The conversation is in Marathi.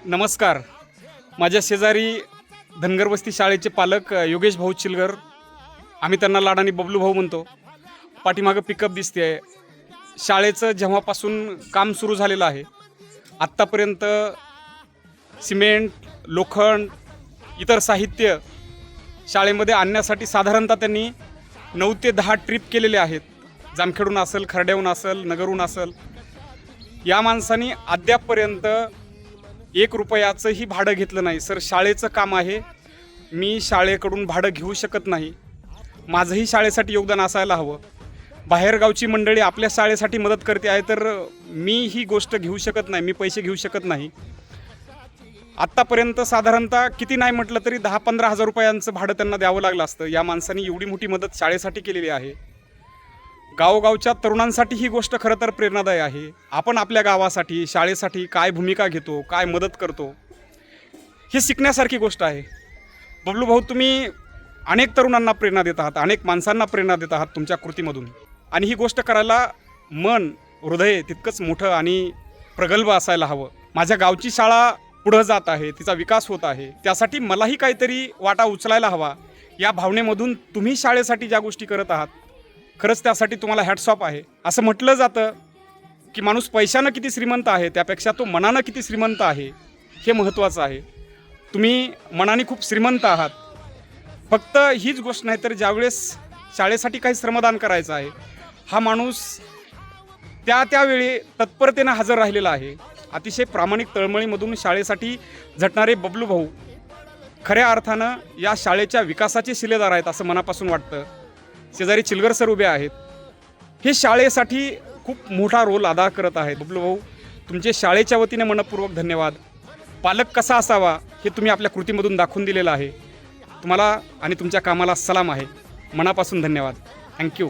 नमस्कार. माझ्या शेजारी धनगरवस्ती शाळेचे पालक योगेश भाऊ चिलगर, आम्ही त्यांना लाडाने बबलू भाऊ म्हणतो. पाठीमागं पिकअप दिसते आहे. शाळेचं जेव्हापासून काम सुरू झालेलं आहे आत्तापर्यंत सिमेंट, लोखंड, इतर साहित्य शाळेमध्ये आणण्यासाठी साधारणतः त्यांनी 9 ते 10 ट्रिप केलेले आहेत. जामखेडून असेल, खर्ड्याहून असेल, नगरहून असेल. या माणसांनी अद्यापपर्यंत 1 रुपयाचंही भाडं घेतलं नाही. सर, शाळेचं काम आहे, मी शाळेकडून भाडं घेऊ शकत नाही. माझंही शाळेसाठी योगदान असायला हवं. बाहेरगावची मंडळी आपल्या शाळेसाठी मदत करते आहे, तर मी ही गोष्ट घेऊ शकत नाही, मी पैसे घेऊ शकत नाही. आत्तापर्यंत साधारणतः किती नाही म्हटलं तरी 10-15 हजार रुपयांचं भाडं त्यांना द्यावं लागलं असतं. या माणसांनी एवढी मोठी मदत शाळेसाठी केलेली आहे. गावोगावच्या तरुणांसाठी ही गोष्ट खरं तर प्रेरणादायी आहे. आपण आपल्या गावासाठी, शाळेसाठी काय भूमिका घेतो, काय मदत करतो, हे शिकण्यासारखी गोष्ट आहे. बबलू भाऊ, तुम्ही अनेक तरुणांना प्रेरणा देत आहात, अनेक माणसांना प्रेरणा देत आहात तुमच्या कृतीमधून. आणि ही गोष्ट करायला मन, हृदय तितकंच मोठं आणि प्रगल्भ असायला हवं. माझ्या गावची शाळा पुढं जात आहे, तिचा विकास होत आहे, त्यासाठी मलाही काहीतरी वाटा उचलायला हवा. या भावनेमधून तुम्ही शाळेसाठी ज्या गोष्टी करत आहात, खरंच त्यासाठी तुम्हाला हॅट्स ऑफ आहे. असं म्हटलं जातं की माणूस पैशानं किती श्रीमंत आहे त्यापेक्षा तो मनानं किती श्रीमंत आहे हे महत्त्वाचं आहे. तुम्ही मनाने खूप श्रीमंत आहात. फक्त हीच गोष्ट नाही तर ज्यावेळेस शाळेसाठी काही श्रमदान करायचं आहे, हा माणूस त्यावेळी तत्परतेनं हजर राहिलेला आहे. अतिशय प्रामाणिक तळमळीमधून शाळेसाठी झटणारे बबलू भाऊ खऱ्या अर्थानं या शाळेच्या विकासाचे शिलेदार आहेत असं मनापासून वाटतं. शेजारी चिलगर सर उभे आहेत, हे शाळेसाठी खूप मोठा रोल अदा करत आहेत. बबलू भाऊ, तुमचे शाळेच्या वतीने मनपूर्वक धन्यवाद. पालक कसा असावा हे तुम्ही आपल्या कृतीमधून दाखवून दिलेलं आहे. तुम्हाला आणि तुमच्या कामाला सलाम आहे. मनापासून धन्यवाद. थँक्यू.